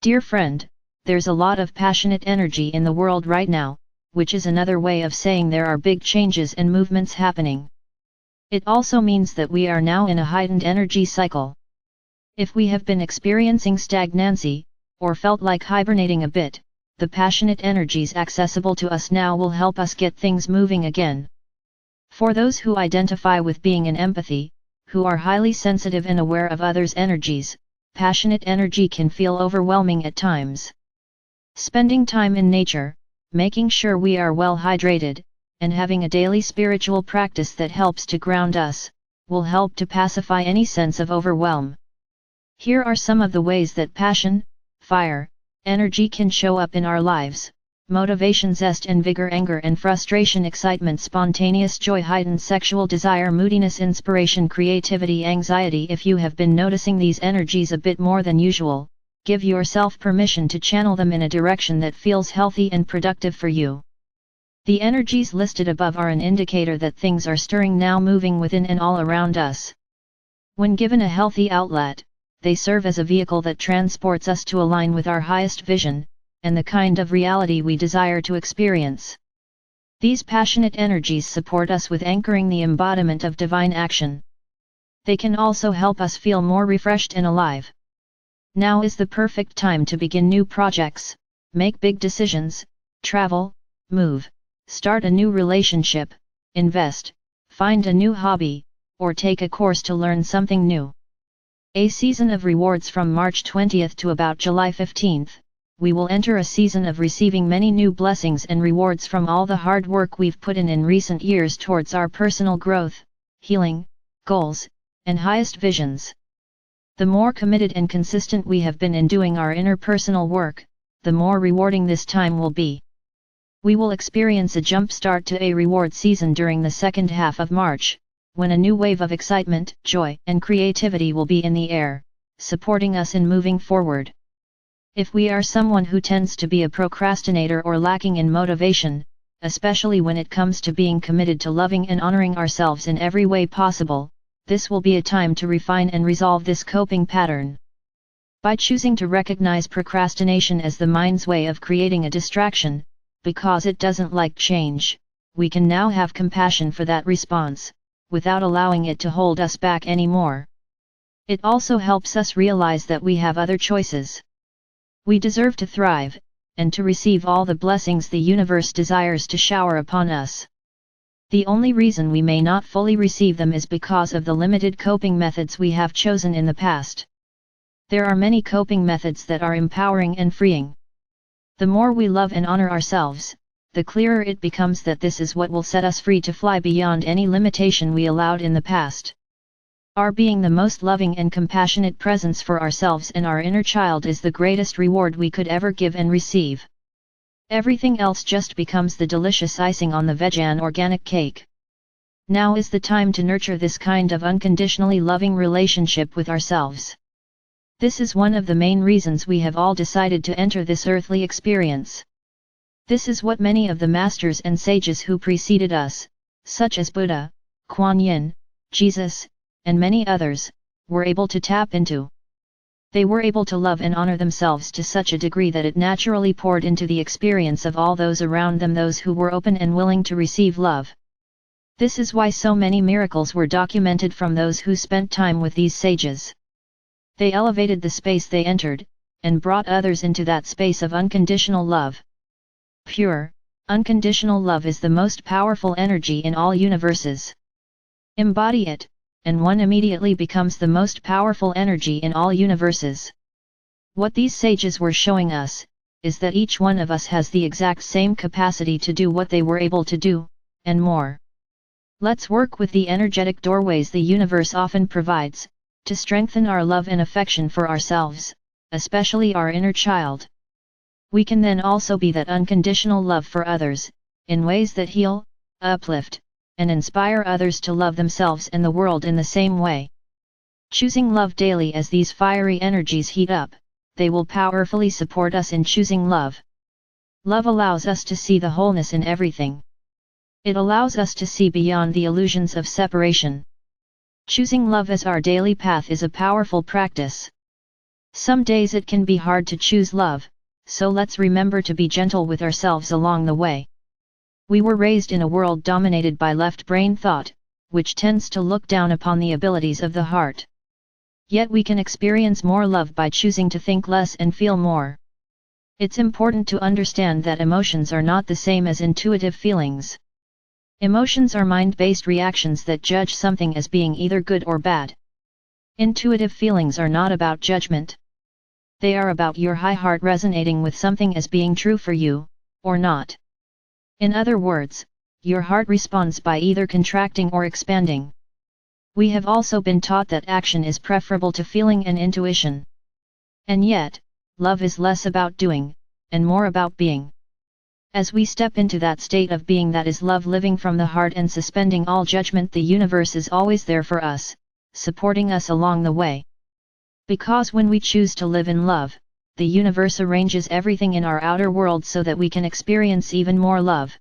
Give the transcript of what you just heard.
Dear friend, there's a lot of passionate energy in the world right now, which is another way of saying there are big changes and movements happening. It also means that we are now in a heightened energy cycle. If we have been experiencing stagnancy, or felt like hibernating a bit, the passionate energies accessible to us now will help us get things moving again. For those who identify with being in empathy, who are highly sensitive and aware of others' energies, passionate energy can feel overwhelming at times. Spending time in nature, making sure we are well hydrated, and having a daily spiritual practice that helps to ground us, will help to pacify any sense of overwhelm. Here are some of the ways that passion, fire, energy can show up in our lives: motivation, zest and vigor, anger and frustration, excitement, spontaneous joy, heightened sexual desire, moodiness, inspiration, creativity, anxiety. If you have been noticing these energies a bit more than usual, give yourself permission to channel them in a direction that feels healthy and productive for you. The energies listed above are an indicator that things are stirring now, moving within and all around us. When given a healthy outlet, they serve as a vehicle that transports us to align with our highest vision, and the kind of reality we desire to experience. These passionate energies support us with anchoring the embodiment of divine action. They can also help us feel more refreshed and alive. Now is the perfect time to begin new projects, make big decisions, travel, move, start a new relationship, invest, find a new hobby, or take a course to learn something new. A season of rewards from March 20th to about July 15th, we will enter a season of receiving many new blessings and rewards from all the hard work we've put in recent years towards our personal growth, healing, goals, and highest visions. The more committed and consistent we have been in doing our interpersonal work, the more rewarding this time will be. We will experience a jump start to a reward season during the second half of March, when a new wave of excitement, joy, and creativity will be in the air, supporting us in moving forward. If we are someone who tends to be a procrastinator or lacking in motivation, especially when it comes to being committed to loving and honoring ourselves in every way possible, this will be a time to refine and resolve this coping pattern. By choosing to recognize procrastination as the mind's way of creating a distraction, because it doesn't like change, we can now have compassion for that response, without allowing it to hold us back anymore. It also helps us realize that we have other choices. We deserve to thrive, and to receive all the blessings the universe desires to shower upon us. The only reason we may not fully receive them is because of the limited coping methods we have chosen in the past. There are many coping methods that are empowering and freeing. The more we love and honor ourselves, the clearer it becomes that this is what will set us free to fly beyond any limitation we allowed in the past. Our being the most loving and compassionate presence for ourselves and our inner child is the greatest reward we could ever give and receive. Everything else just becomes the delicious icing on the vegan organic cake. Now is the time to nurture this kind of unconditionally loving relationship with ourselves. This is one of the main reasons we have all decided to enter this earthly experience. This is what many of the masters and sages who preceded us, such as Buddha, Kuan Yin, Jesus, and many others, were able to tap into. They were able to love and honor themselves to such a degree that it naturally poured into the experience of all those around them, those who were open and willing to receive love. This is why so many miracles were documented from those who spent time with these sages. They elevated the space they entered, and brought others into that space of unconditional love. Pure, unconditional love is the most powerful energy in all universes. Embody it, and one immediately becomes the most powerful energy in all universes. What these sages were showing us, is that each one of us has the exact same capacity to do what they were able to do, and more. Let's work with the energetic doorways the universe often provides, to strengthen our love and affection for ourselves, especially our inner child. We can then also be that unconditional love for others, in ways that heal, uplift, and inspire others to love themselves and the world in the same way. Choosing love daily as these fiery energies heat up, they will powerfully support us in choosing love. Love allows us to see the wholeness in everything. It allows us to see beyond the illusions of separation. Choosing love as our daily path is a powerful practice. Some days it can be hard to choose love, so let's remember to be gentle with ourselves along the way. We were raised in a world dominated by left-brain thought, which tends to look down upon the abilities of the heart. Yet we can experience more love by choosing to think less and feel more. It's important to understand that emotions are not the same as intuitive feelings. Emotions are mind-based reactions that judge something as being either good or bad. Intuitive feelings are not about judgment. They are about your high heart resonating with something as being true for you, or not. In other words, your heart responds by either contracting or expanding. We have also been taught that action is preferable to feeling and intuition. And yet, love is less about doing, and more about being. As we step into that state of being that is love living from the heart and suspending all judgment, the universe is always there for us, supporting us along the way. Because when we choose to live in love, the universe arranges everything in our outer world so that we can experience even more love.